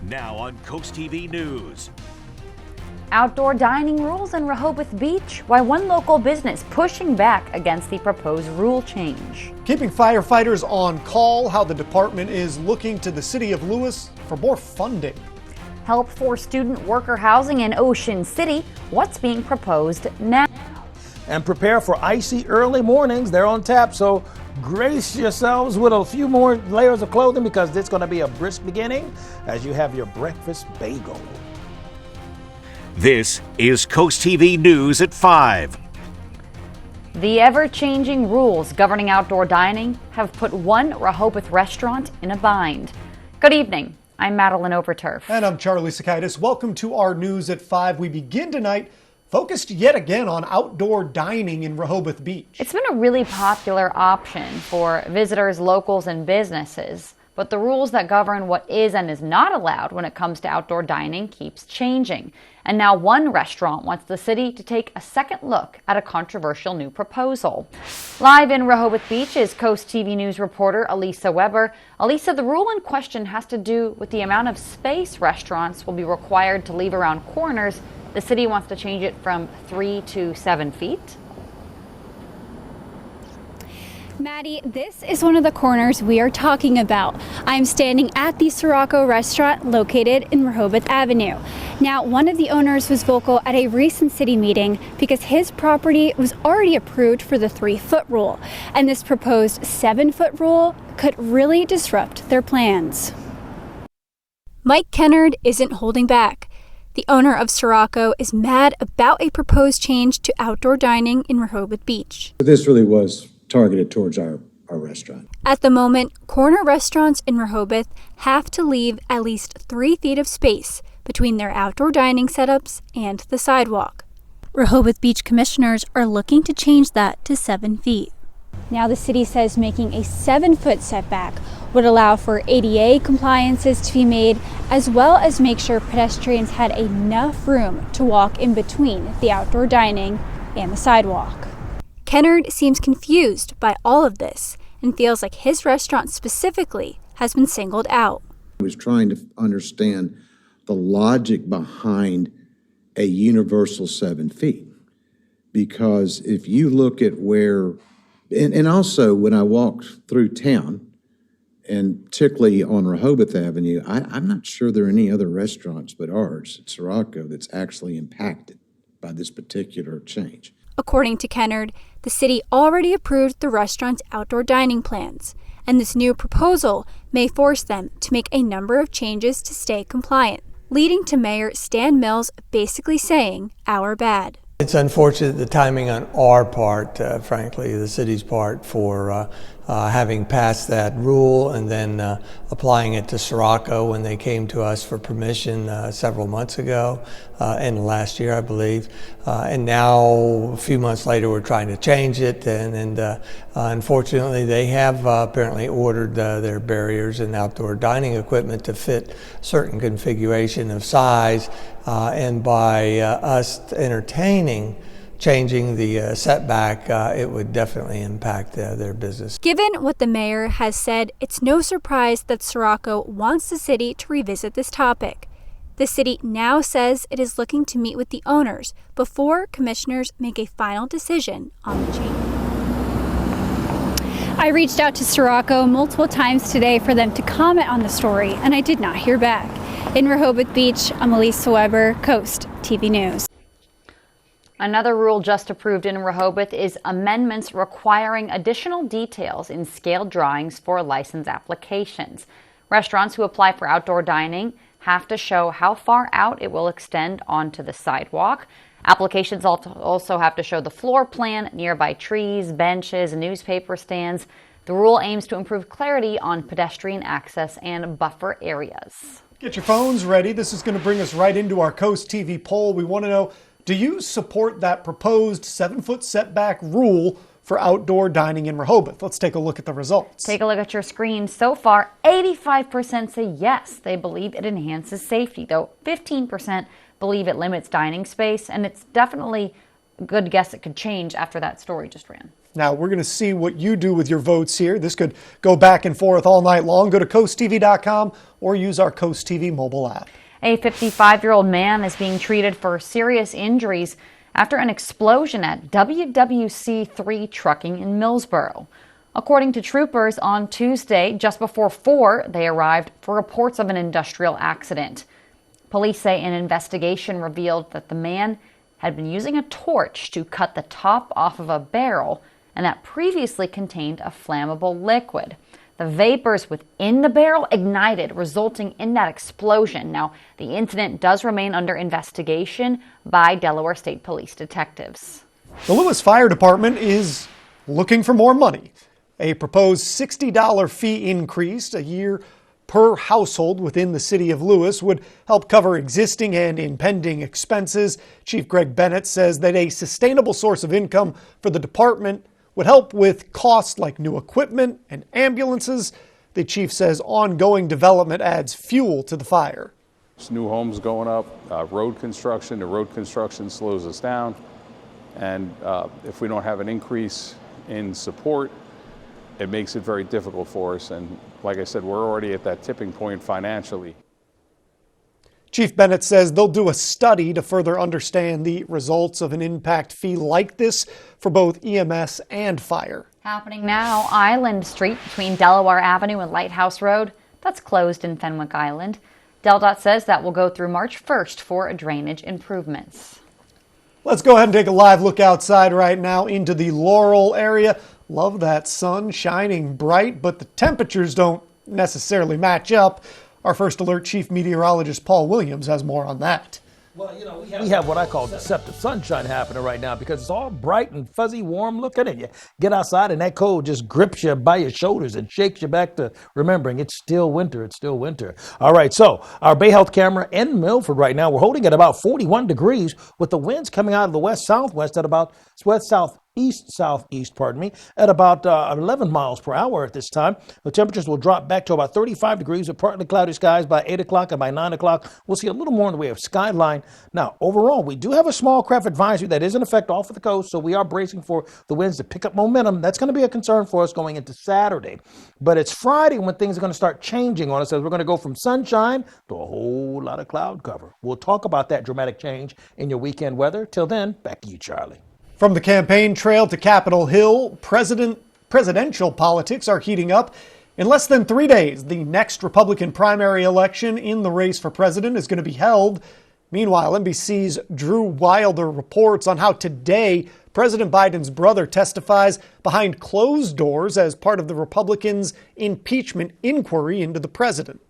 Now on CoastTV News. Outdoor dining rules in Rehoboth Beach. Why one local business pushing back against the proposed rule change. Keeping firefighters on call, how the department is looking to the city of Lewis for more funding. Help for student worker housing in Ocean City. What's being proposed now? And prepare for icy early mornings. They're on tap, so brace yourselves with a few more layers of clothing because it's going to be a brisk beginning as you have your breakfast bagel. This is CoastTV News at 5. The ever-changing rules governing outdoor dining have put one Rehoboth restaurant in a bind. Good evening. I'm Madeline Overturf. And I'm Charlie Sakaitis. Welcome to our News at 5. We begin tonight focused yet again on outdoor dining in Rehoboth Beach. It's been a really popular option for visitors, locals, and businesses. But the rules that govern what is and is not allowed when it comes to outdoor dining keeps changing. And now one restaurant wants the city to take a second look at a controversial new proposal. Live in Rehoboth Beach is Coast TV News reporter Elisa Weber. Elisa, the rule in question has to do with the amount of space restaurants will be required to leave around corners. The city wants to change it from 3 to 7 feet. Maddie, this is one of the corners we are talking about. I'm standing at the Sirocco restaurant located in Rehoboth Avenue. Now, one of the owners was vocal at a recent city meeting because his property was already approved for the 3-foot rule, and this proposed 7-foot rule could really disrupt their plans. Mike Kennard isn't holding back. The owner of Sirocco is mad about a proposed change to outdoor dining in Rehoboth Beach. This really was targeted towards our restaurant. At the moment, corner restaurants in Rehoboth have to leave at least 3 feet of space between their outdoor dining setups and the sidewalk. Rehoboth Beach commissioners are looking to change that to 7 feet. Now the city says making a 7-foot setback would allow for ADA compliances to be made, as well as make sure pedestrians had enough room to walk in between the outdoor dining and the sidewalk. Kennard seems confused by all of this and feels like his restaurant specifically has been singled out. I was trying to understand the logic behind a universal 7 feet. Because if you look at where, and also when I walked through town, and particularly on Rehoboth Avenue, I'm not sure there are any other restaurants but ours at Sirocco that's actually impacted by this particular change. According to Kennard, the city already approved the restaurant's outdoor dining plans, and this new proposal may force them to make a number of changes to stay compliant, leading to Mayor Stan Mills basically saying, "Our bad." It's unfortunate the timing on our part, frankly, the city's part, for having passed that rule and then applying it to Sirocco when they came to us for permission several months ago, and last year, I believe. And now, a few months later, we're trying to change it. And unfortunately, they have apparently ordered their barriers and outdoor dining equipment to fit certain configuration of size. And by us entertaining changing the setback, it would definitely impact their business. Given what the mayor has said, it's no surprise that Sirocco wants the city to revisit this topic. The city now says it is looking to meet with the owners before commissioners make a final decision on the change. I reached out to Sirocco multiple times today for them to comment on the story, and I did not hear back. In Rehoboth Beach, I'm Elisa Weber, Coast TV News. Another rule just approved in Rehoboth is amendments requiring additional details in scaled drawings for license applications. Restaurants who apply for outdoor dining have to show how far out it will extend onto the sidewalk. Applications also have to show the floor plan, nearby trees, benches, newspaper stands. The rule aims to improve clarity on pedestrian access and buffer areas. Get your phones ready. This is going to bring us right into our Coast TV poll. We want to know, do you support that proposed 7-foot setback rule for outdoor dining in Rehoboth? Let's take a look at the results. Take a look at your screen. So far, 85% say yes, they believe it enhances safety, though 15% believe it limits dining space, and it's definitely a good guess it could change after that story just ran. Now, we're going to see what you do with your votes here. This could go back and forth all night long. Go to CoastTV.com or use our Coast TV mobile app. A 55-year-old man is being treated for serious injuries after an explosion at WWC3 Trucking in Millsboro. According to troopers, on Tuesday, just before 4, they arrived for reports of an industrial accident. Police say an investigation revealed that the man had been using a torch to cut the top off of a barrel, and that previously contained a flammable liquid. The vapors within the barrel ignited, resulting in that explosion. Now, the incident does remain under investigation by Delaware State Police detectives. The Lewis Fire Department is looking for more money. A proposed $60 fee increase a year per household within the city of Lewis would help cover existing and impending expenses. Chief Greg Bennett says that a sustainable source of income for the department would help with costs like new equipment and ambulances. The chief says ongoing development adds fuel to the fire. New homes going up, road construction. The road construction slows us down. And if we don't have an increase in support, it makes it very difficult for us. And like I said, we're already at that tipping point financially. Chief Bennett says they'll do a study to further understand the results of an impact fee like this for both EMS and fire. Happening now, Island Street between Delaware Avenue and Lighthouse Road, that's closed in Fenwick Island. DelDOT says that will go through March 1st for drainage improvements. Let's go ahead and take a live look outside right now into the Laurel area. Love that sun shining bright, but the temperatures don't necessarily match up. Our First Alert Chief Meteorologist Paul Williams has more on that. Well, you know, we have what I call deceptive sunshine happening right now because it's all bright and fuzzy, warm looking, and you get outside and that cold just grips you by your shoulders and shakes you back to remembering it's still winter. It's still winter. All right, so our Bay Health camera in Milford right now, we're holding at about 41 degrees with the winds coming out of the west-southwest at about southeast, at about 11 miles per hour at this time. The temperatures will drop back to about 35 degrees with partly cloudy skies by 8 o'clock, and by 9 o'clock, we'll see a little more in the way of skyline. Now, overall, we do have a small craft advisory that is in effect off of the coast, so we are bracing for the winds to pick up momentum. That's going to be a concern for us going into Saturday. But it's Friday when things are going to start changing on us as we're going to go from sunshine to a whole lot of cloud cover. We'll talk about that dramatic change in your weekend weather. Till then, back to you, Charlie. From the campaign trail to Capitol Hill, presidential politics are heating up. In less than 3 days, the next Republican primary election in the race for president is going to be held. Meanwhile, NBC's Drew Wilder reports on how today President Biden's brother testifies behind closed doors as part of the Republicans' impeachment inquiry into the president.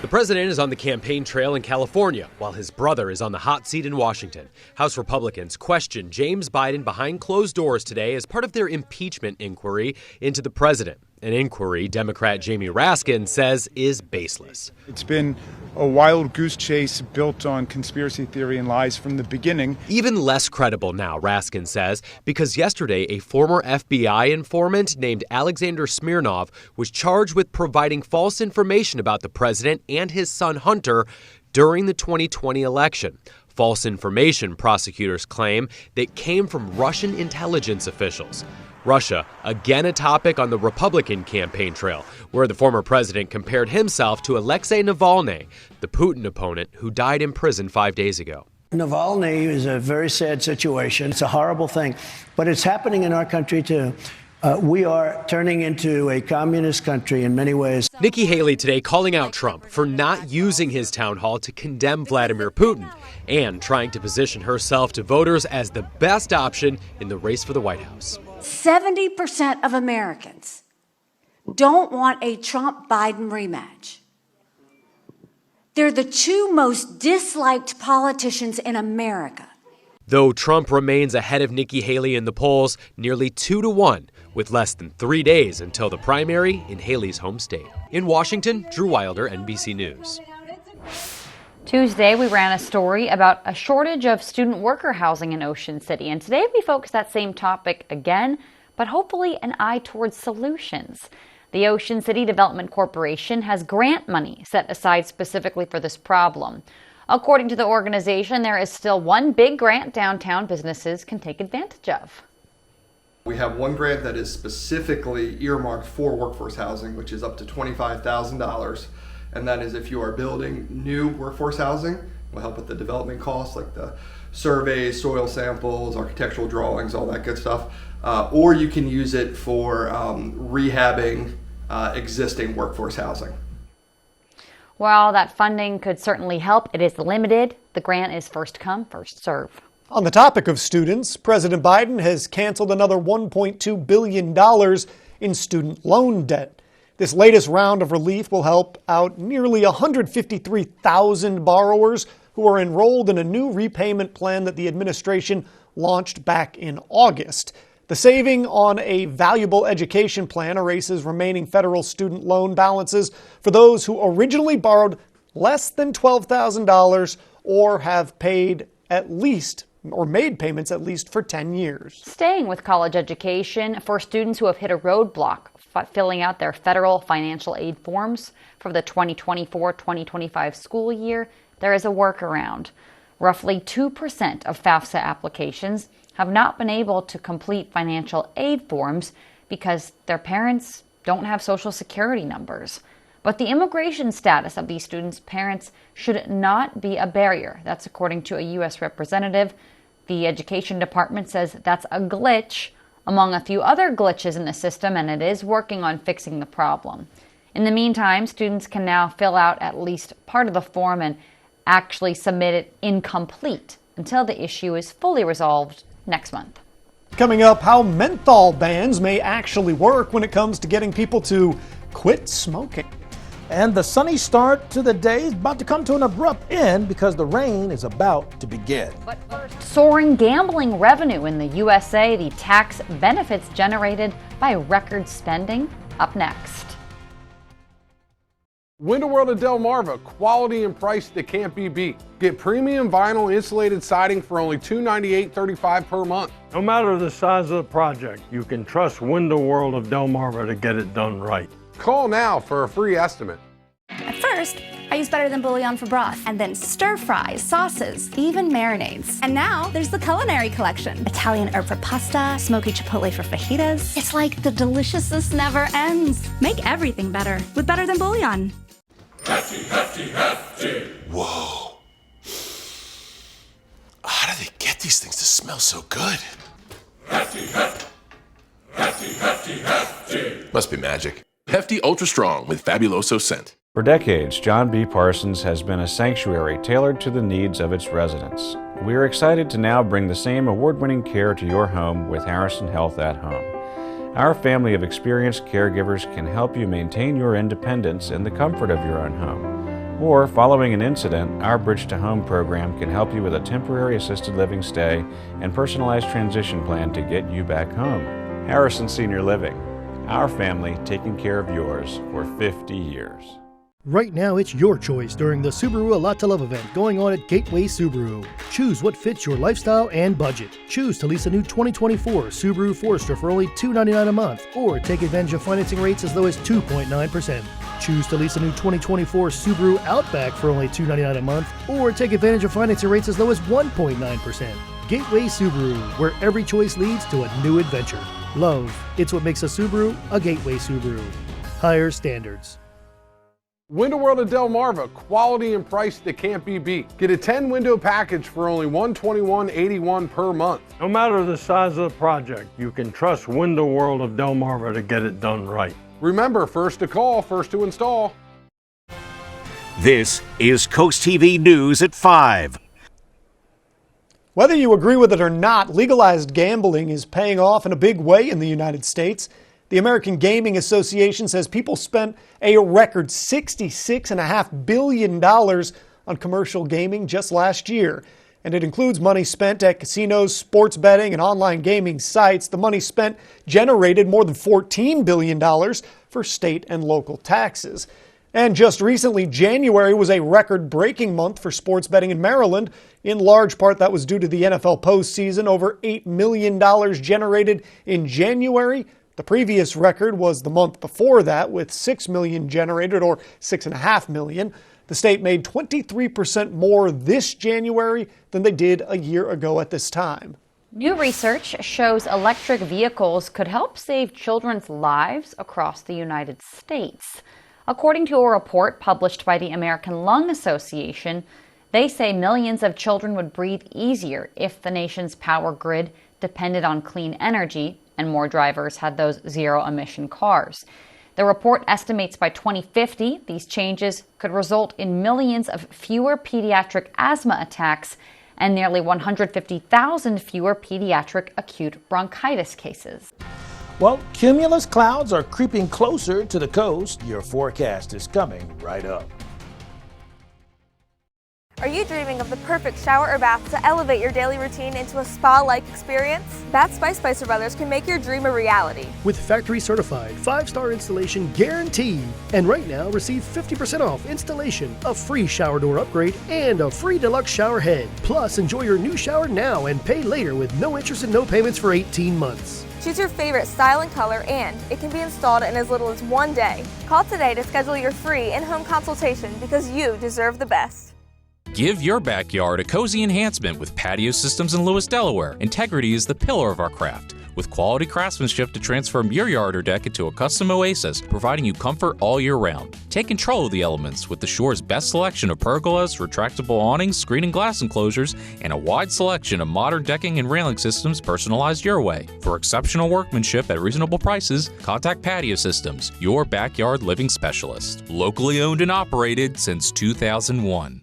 The president is on the campaign trail in California, while his brother is on the hot seat in Washington. House Republicans questioned James Biden behind closed doors today as part of their impeachment inquiry into the president. An inquiry Democrat Jamie Raskin says is baseless. It's been a wild goose chase built on conspiracy theory and lies from the beginning. Even less credible now, Raskin says, because yesterday a former FBI informant named Alexander Smirnov was charged with providing false information about the president and his son Hunter during the 2020 election. False information, prosecutors claim, that came from Russian intelligence officials. Russia, again a topic on the Republican campaign trail, where the former president compared himself to Alexei Navalny, the Putin opponent who died in prison 5 days ago. Navalny is a very sad situation. It's a horrible thing, but it's happening in our country too. We are turning into a communist country in many ways. Nikki Haley today calling out Trump for not using his town hall to condemn Vladimir Putin and trying to position herself to voters as the best option in the race for the White House. 70% of Americans don't want a Trump-Biden rematch. They're the two most disliked politicians in America. Though Trump remains ahead of Nikki Haley in the polls, nearly 2-1, with less than 3 days until the primary in Haley's home state. In Washington, Drew Wilder, NBC News. Tuesday, we ran a story about a shortage of student worker housing in Ocean City. And today we focus that same topic again, but hopefully an eye towards solutions. The Ocean City Development Corporation has grant money set aside specifically for this problem. According to the organization, there is still one big grant downtown businesses can take advantage of. We have one grant that is specifically earmarked for workforce housing, which is up to $25,000. And that is if you are building new workforce housing, we'll help with the development costs like the surveys, soil samples, architectural drawings, all that good stuff. Or you can use it for rehabbing existing workforce housing. While that funding could certainly help, it is limited. The grant is first come, first serve. On the topic of students, President Biden has canceled another $1.2 billion in student loan debt. This latest round of relief will help out nearly 153,000 borrowers who are enrolled in a new repayment plan that the administration launched back in August. The saving on a valuable education plan erases remaining federal student loan balances for those who originally borrowed less than $12,000 or have paid at least or made payments at least for 10 years. Staying with college education, for students who have hit a roadblock filling out their federal financial aid forms for the 2024-2025 school year, there is a workaround. Roughly 2% of FAFSA applications have not been able to complete financial aid forms because their parents don't have Social Security numbers. But the immigration status of these students' parents should not be a barrier. That's according to a U.S. representative. The Education Department says that's a glitch among a few other glitches in the system, and it is working on fixing the problem. In the meantime, students can now fill out at least part of the form and actually submit it incomplete until the issue is fully resolved next month. Coming up, how menthol bans may actually work when it comes to getting people to quit smoking. And the sunny start to the day is about to come to an abrupt end because the rain is about to begin. But first, soaring gambling revenue in the USA, the tax benefits generated by record spending, up next. Window World of Delmarva, quality and price that can't be beat. Get premium vinyl insulated siding for only $298.35 per month. No matter the size of the project, you can trust Window World of Delmarva to get it done right. Call now for a free estimate. At first, I used Better Than Bouillon for broth, and then stir fries, sauces, even marinades. And now there's the Culinary Collection. Italian herb for pasta, smoky chipotle for fajitas. It's like the deliciousness never ends. Make everything better with Better Than Bouillon. Hefty, hefty, hefty. Whoa. How do they get these things to smell so good? Hefty, hefty. Hefty, hefty, hefty. Must be magic. Hefty Ultra Strong with Fabuloso Scent. For decades, John B. Parsons has been a sanctuary tailored to the needs of its residents. We are excited to now bring the same award-winning care to your home with Harrison Health at Home. Our family of experienced caregivers can help you maintain your independence in the comfort of your own home. Or, following an incident, our Bridge to Home program can help you with a temporary assisted living stay and personalized transition plan to get you back home. Harrison Senior Living. Our family taking care of yours for 50 years. Right now, it's your choice during the Subaru A Lot to Love event going on at Gateway Subaru. Choose what fits your lifestyle and budget. Choose to lease a new 2024 Subaru Forester for only $299 a month, or take advantage of financing rates as low as 2.9%. Choose to lease a new 2024 Subaru Outback for only $299 a month, or take advantage of financing rates as low as 1.9%. Gateway Subaru, where every choice leads to a new adventure. Love, it's what makes a Subaru a Gateway Subaru. Higher standards. Window World of Delmarva, quality and price that can't be beat. Get a 10-window package for only $121.81 per month. No matter the size of the project, you can trust Window World of Delmarva to get it done right. Remember, first to call, first to install. This is Coast TV News at 5. Whether you agree with it or not, legalized gambling is paying off in a big way in the United States. The American Gaming Association says people spent a record $66.5 billion on commercial gaming just last year. And it includes money spent at casinos, sports betting, and online gaming sites. The money spent generated more than $14 billion for state and local taxes. And just recently, January was a record-breaking month for sports betting in Maryland. In large part, that was due to the NFL postseason. Over $8 million generated in January. The previous record was the month before that, with $6 million generated, or $6.5 million. The state made 23% more this January than they did a year ago at this time. New research shows electric vehicles could help save children's lives across the United States. According to a report published by the American Lung Association, they say millions of children would breathe easier if the nation's power grid depended on clean energy and more drivers had those zero-emission cars. The report estimates by 2050, these changes could result in millions of fewer pediatric asthma attacks and nearly 150,000 fewer pediatric acute bronchitis cases. Well, cumulus clouds are creeping closer to the coast. Your forecast is coming right up. Are you dreaming of the perfect shower or bath to elevate your daily routine into a spa-like experience? Baths by Spicer Brothers can make your dream a reality. With factory certified 5-star installation guaranteed. And right now, receive 50% off installation, a free shower door upgrade, and a free deluxe shower head. Plus, enjoy your new shower now and pay later with no interest and no payments for 18 months. Choose your favorite style and color, and it can be installed in as little as 1 day. Call today to schedule your free in-home consultation because you deserve the best. Give your backyard a cozy enhancement with Patio Systems in Lewis, Delaware. Integrity is the pillar of our craft, with quality craftsmanship to transform your yard or deck into a custom oasis, providing you comfort all year round. Take control of the elements with the Shore's best selection of pergolas, retractable awnings, screen and glass enclosures, and a wide selection of modern decking and railing systems personalized your way. For exceptional workmanship at reasonable prices, contact Patio Systems, your backyard living specialist. Locally owned and operated since 2001.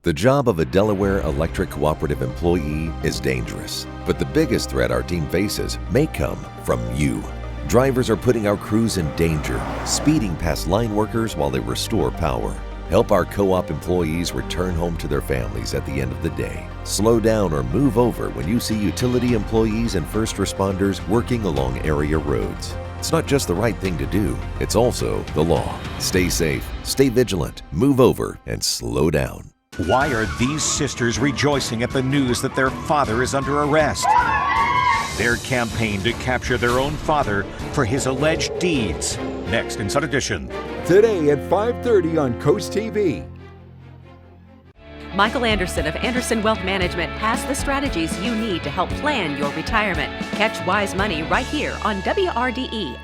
The job of a Delaware Electric Cooperative employee is dangerous, but the biggest threat our team faces may come from you. Drivers are putting our crews in danger, speeding past line workers while they restore power. Help our co-op employees return home to their families at the end of the day. Slow down or move over when you see utility employees and first responders working along area roads. It's not just the right thing to do, it's also the law. Stay safe, stay vigilant, move over, and slow down. Why are these sisters rejoicing at the news that their father is under arrest? Their campaign to capture their own father for his alleged deeds. Next in Sun Edition. Today at 5:30 on CoastTV. Michael Anderson of Anderson Wealth Management has the strategies you need to help plan your retirement. Catch Wise Money right here on WRDE.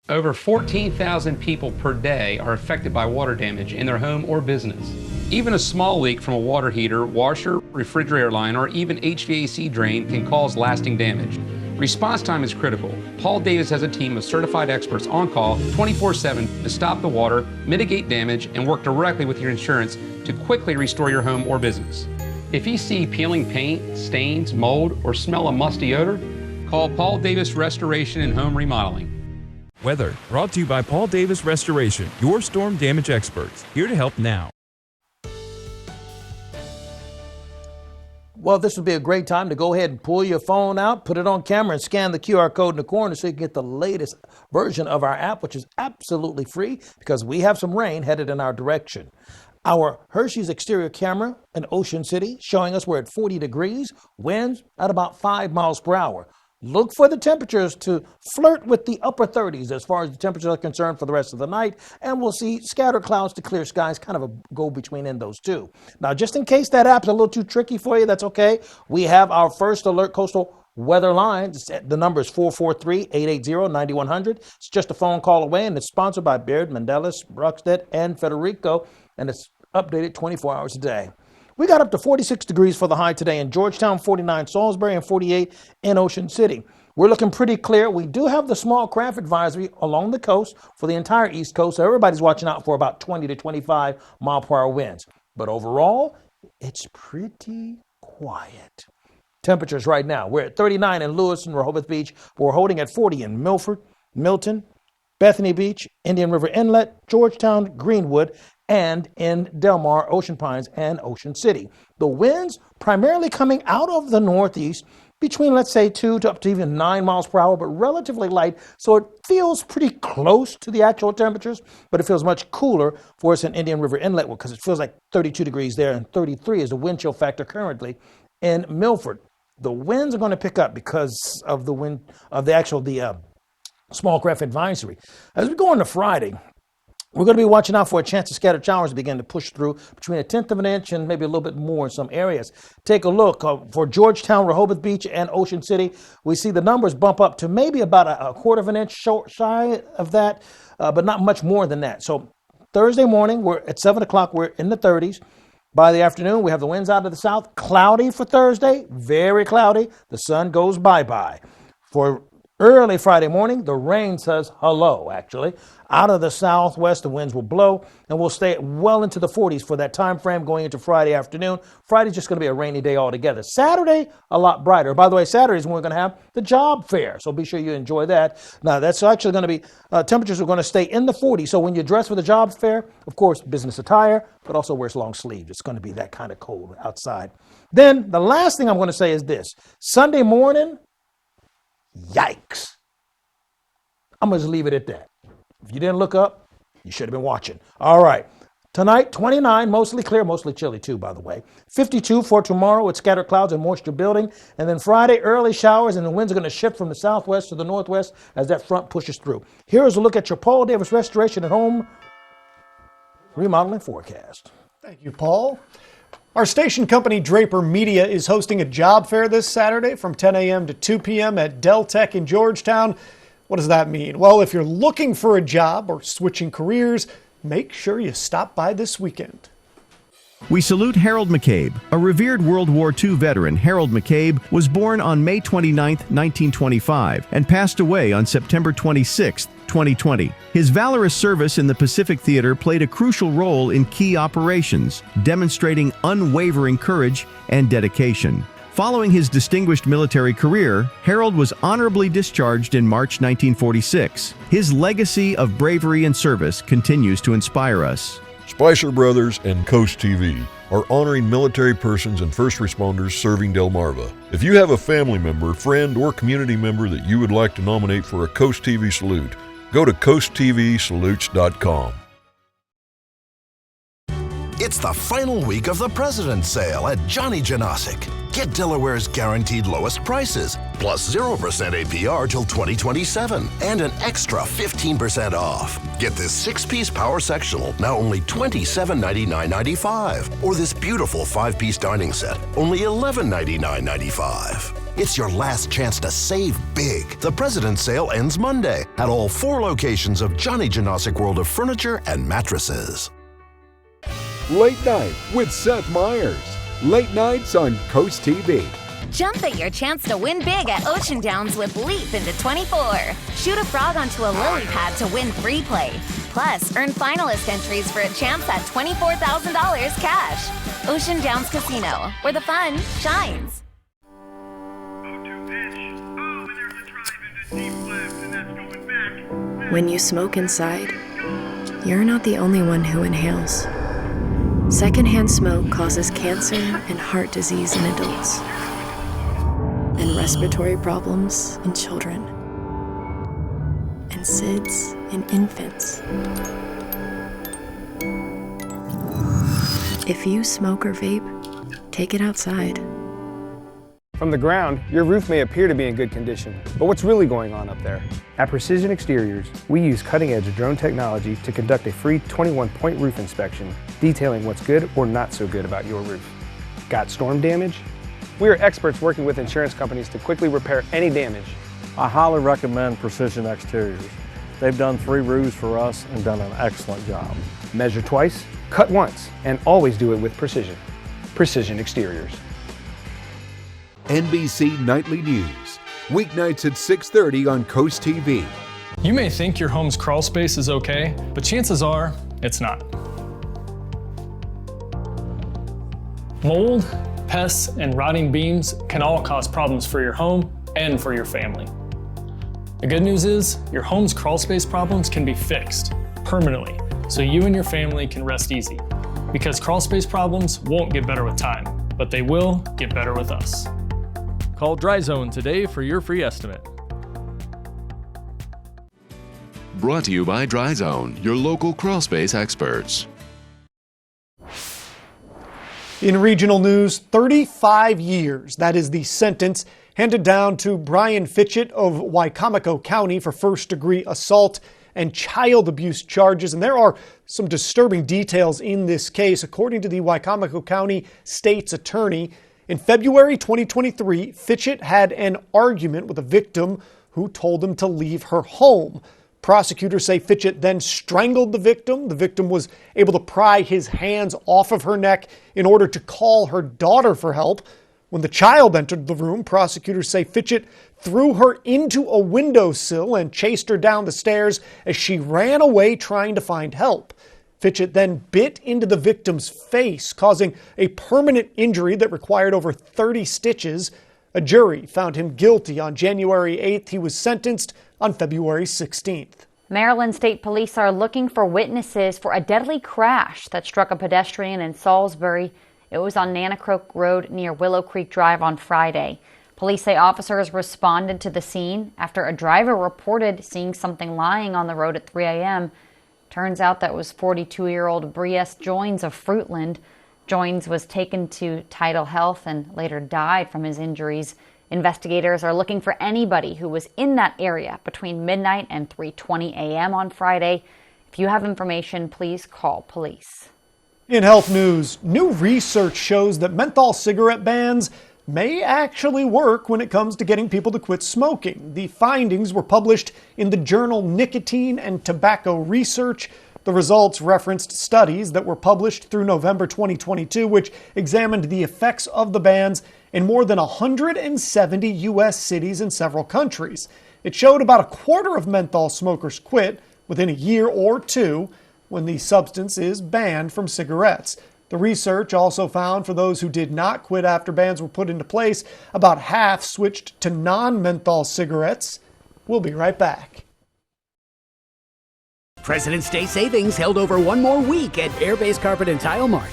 Over 14,000 people per day are affected by water damage in their home or business. Even a small leak from a water heater, washer, refrigerator line, or even HVAC drain can cause lasting damage. Response time is critical. Paul Davis has a team of certified experts on call 24/7 to stop the water, mitigate damage, and work directly with your insurance to quickly restore your home or business. If you see peeling paint, stains, mold, or smell a musty odor, call Paul Davis Restoration and Home Remodeling. Weather brought to you by Paul Davis Restoration, your storm damage experts, here to help now. Well, this would be a great time to go ahead and pull your phone out, put it on camera, and scan the QR code in the corner so you can get the latest version of our app, which is absolutely free because we have some rain headed in our direction. Our Hershey's exterior camera in Ocean City showing us we're at 40 degrees, winds at about 5 miles per hour. Look for the temperatures to flirt with the upper 30s as far as the temperatures are concerned for the rest of the night, and we'll see scattered clouds to clear skies, kind of a go between in those two. Now, just in case that app's a little too tricky for you, that's okay. We have our first alert coastal weather line. The number is 443-880-9100. It's just a phone call away, and it's sponsored by Baird, Mendelis, Bruckstedt, and Federico, and it's updated 24 hours a day. We got up to 46 degrees for the high today in Georgetown, 49 Salisbury, and 48 in Ocean City. We're looking pretty clear. We do have the small craft advisory along the coast for the entire East Coast, so everybody's watching out for about 20 to 25 mile per hour winds. But overall, it's pretty quiet. Temperatures right now, we're at 39 in Lewis and Rehoboth Beach. We're holding at 40 in Milford, Milton, Bethany Beach, Indian River Inlet, Georgetown, Greenwood, and in Del Mar, Ocean Pines, and Ocean City. The winds primarily coming out of the northeast between, let's say, 2 to up to even 9 miles per hour, but relatively light, so it feels pretty close to the actual temperatures, but it feels much cooler for us in Indian River Inlet because it feels like 32 degrees there, and 33 is the wind chill factor currently in Milford. The winds are going to pick up because of the wind of the small craft advisory. As we go into Friday, We're going to be watching out for a chance of scattered showers to begin to push through between 1/10 of an inch and maybe a little bit more in some areas. Take a look for Georgetown, Rehoboth Beach, and Ocean City. We see the numbers bump up to maybe about a 1/4 of an inch shy of that, but not much more than that. So Thursday morning, we're at 7 o'clock, we're in the 30s. By the afternoon, we have the winds out of the south. Cloudy for Thursday, very cloudy. The sun goes bye-bye. For early Friday morning, the rain says hello, actually. Out of the southwest, the winds will blow, and we'll stay well into the 40s for that time frame going into Friday afternoon. Friday's just going to be a rainy day altogether. Saturday, a lot brighter. By the way, Saturday is when we're going to have the job fair, so be sure you enjoy that. Now, that's actually going to be, temperatures are going to stay in the 40s, so when you dress for the job fair, of course, business attire, but also wears long sleeves. It's going to be that kind of cold outside. Then, the last thing I'm going to say is this. Sunday morning, yikes. I'm going to just leave it at that. If you didn't look up, you should have been watching. All right. Tonight, 29, mostly clear, mostly chilly too, by the way. 52 for tomorrow with scattered clouds and moisture building. And then Friday, early showers, and the winds are going to shift from the southwest to the northwest as that front pushes through. Here's a look at your Paul Davis Restoration at Home remodeling forecast. Thank you, Paul. Our station company, Draper Media, is hosting a job fair this Saturday from 10 a.m. to 2 p.m. at Dell Tech in Georgetown. What does that mean? Well, if you're looking for a job or switching careers, make sure you stop by this weekend. We salute Harold McCabe. A revered World War II veteran, Harold McCabe was born on May 29, 1925, and passed away on September 26, 2020. His valorous service in the Pacific Theater played a crucial role in key operations, demonstrating unwavering courage and dedication. Following his distinguished military career, Harold was honorably discharged in March 1946. His legacy of bravery and service continues to inspire us. Spicer Brothers and Coast TV are honoring military persons and first responders serving Delmarva. If you have a family member, friend, or community member that you would like to nominate for a Coast TV salute, go to coasttvsalutes.com. It's the final week of the President's Sale at Johnny Janosic. Get Delaware's guaranteed lowest prices, plus 0% APR till 2027, and an extra 15% off. Get this 6-piece power sectional, now only $27.99.95, or this beautiful 5-piece dining set, only $11.99.95. It's your last chance to save big. The President's Sale ends Monday at all 4 locations of Johnny Janosic World of Furniture and Mattresses. Late Night with Seth Meyers. Late nights on Coast TV. Jump at your chance to win big at Ocean Downs with Leap into 24. Shoot a frog onto a lily pad to win free play. Plus, earn finalist entries for a chance at $24,000 cash. Ocean Downs Casino, where the fun shines. When you smoke inside, you're not the only one who inhales. Secondhand smoke causes cancer and heart disease in adults, and respiratory problems in children, and SIDS in infants. If you smoke or vape, take it outside. From the ground, your roof may appear to be in good condition, but what's really going on up there? At Precision Exteriors, we use cutting-edge drone technology to conduct a free 21-point roof inspection, detailing what's good or not so good about your roof. Got storm damage? We are experts working with insurance companies to quickly repair any damage. I highly recommend Precision Exteriors. They've done 3 roofs for us and done an excellent job. Measure twice, cut once, and always do it with precision. Precision Exteriors. NBC Nightly News. Weeknights at 6:30 on Coast TV. You may think your home's crawl space is okay, but chances are it's not. Mold, pests, and rotting beams can all cause problems for your home and for your family. The good news is your home's crawl space problems can be fixed permanently, so you and your family can rest easy. Because crawl space problems won't get better with time, but they will get better with us. Call Dry Zone today for your free estimate. Brought to you by Dry Zone, your local crawl space experts. In regional news, 35 years. That is the sentence handed down to Brian Fitchett of Wicomico County for first-degree assault and child abuse charges. And there are some disturbing details in this case. According to the Wicomico County State's Attorney, in February 2023, Fitchett had an argument with a victim who told him to leave her home. Prosecutors say Fitchett then strangled the victim. The victim was able to pry his hands off of her neck in order to call her daughter for help. When the child entered the room, prosecutors say Fitchett threw her into a windowsill and chased her down the stairs as she ran away trying to find help. Fitchett then bit into the victim's face, causing a permanent injury that required over 30 stitches. A jury found him guilty on January 8th. He was sentenced on February 16th. Maryland State Police are looking for witnesses for a deadly crash that struck a pedestrian in Salisbury. It was on Nanacrook Road near Willow Creek Drive on Friday. Police say officers responded to the scene after a driver reported seeing something lying on the road at 3 a.m. Turns out that was 42-year-old Briess Joins of Fruitland. Joins was taken to Tidal Health and later died from his injuries. Investigators are looking for anybody who was in that area between midnight and 3:20 a.m. on Friday. If you have information, please call police. In health news, new research shows that menthol cigarette bans may actually work when it comes to getting people to quit smoking. The findings were published in the journal Nicotine and Tobacco Research. The results referenced studies that were published through November 2022, which examined the effects of the bans in more than 170 U.S. cities and several countries. It showed about a quarter of menthol smokers quit within a year or two when the substance is banned from cigarettes. The research also found for those who did not quit after bans were put into place, about half switched to non-menthol cigarettes. We'll be right back. President's Day savings held over one more week at Airbase Carpet and Tile Mart.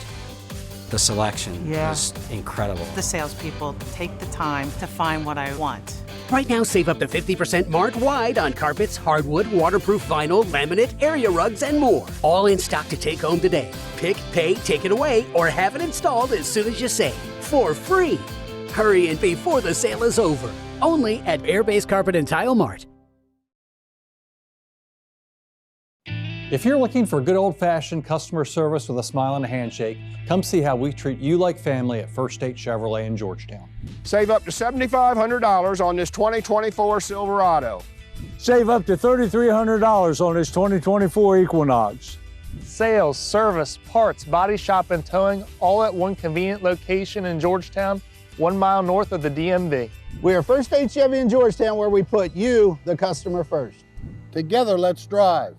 The selection is incredible. The salespeople take the time to find what I want. Right now, save up to 50% Mart-wide on carpets, hardwood, waterproof vinyl, laminate, area rugs, and more. All in stock to take home today. Pick, pay, take it away, or have it installed as soon as you save. For free. Hurry in before the sale is over. Only at Airbase Carpet and Tile Mart. If you're looking for good old-fashioned customer service with a smile and a handshake, come see how we treat you like family at First State Chevrolet in Georgetown. Save up to $7,500 on this 2024 Silverado. Save up to $3,300 on this 2024 Equinox. Sales, service, parts, body shop, and towing, all at one convenient location in Georgetown, 1 mile north of the DMV. We are First State Chevy in Georgetown, where we put you, the customer, first. Together, let's drive.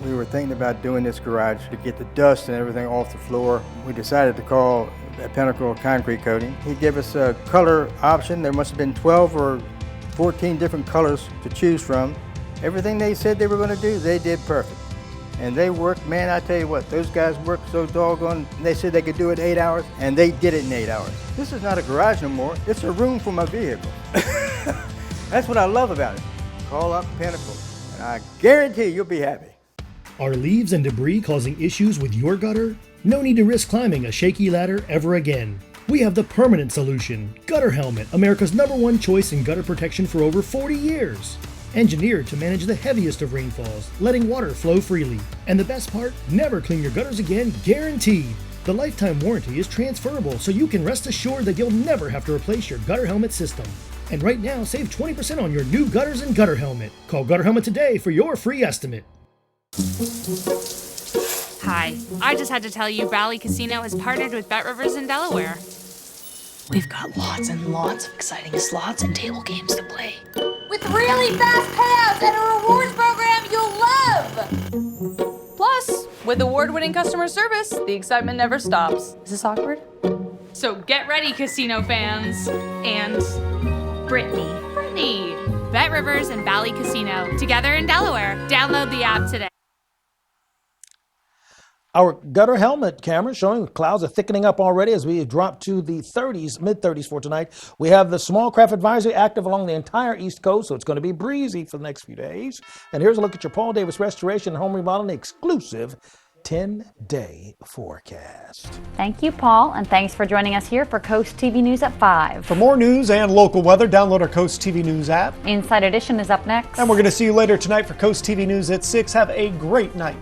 We were thinking about doing this garage to get the dust and everything off the floor. We decided to call Pinnacle Concrete Coating. He gave us a color option. There must have been 12 or 14 different colors to choose from. Everything they said they were going to do, they did perfect. And they worked, man, I tell you what, those guys worked so doggone. They said they could do it in 8 hours, and they did it in 8 hours. This is not a garage no more. It's a room for my vehicle. That's what I love about it. Call up Pinnacle, and I guarantee you'll be happy. Are leaves and debris causing issues with your gutter? No need to risk climbing a shaky ladder ever again. We have the permanent solution. Gutter Helmet, America's #1 choice in gutter protection for over 40 years. Engineered to manage the heaviest of rainfalls, letting water flow freely. And the best part, never clean your gutters again, guaranteed. The lifetime warranty is transferable, so you can rest assured that you'll never have to replace your Gutter Helmet system. And right now, save 20% on your new gutters and Gutter Helmet. Call Gutter Helmet today for your free estimate. Hi, I just had to tell you Valley Casino has partnered with Bet Rivers in Delaware. We've got lots and lots of exciting slots and table games to play. With really fast payouts and a rewards program you'll love! Plus, with award-winning customer service, the excitement never stops. Is this awkward? So get ready, casino fans. And Brittany. Bet Rivers and Valley Casino, together in Delaware. Download the app today. Our gutter helmet camera showing clouds are thickening up already as we drop to the 30s, mid-30s for tonight. We have the small craft advisory active along the entire East Coast, so it's going to be breezy for the next few days. And here's a look at your Paul Davis Restoration and Home Remodeling exclusive 10-day forecast. Thank you, Paul, and thanks for joining us here for Coast TV News at 5. For more news and local weather, download our Coast TV News app. Inside Edition is up next. And we're going to see you later tonight for Coast TV News at 6. Have a great night.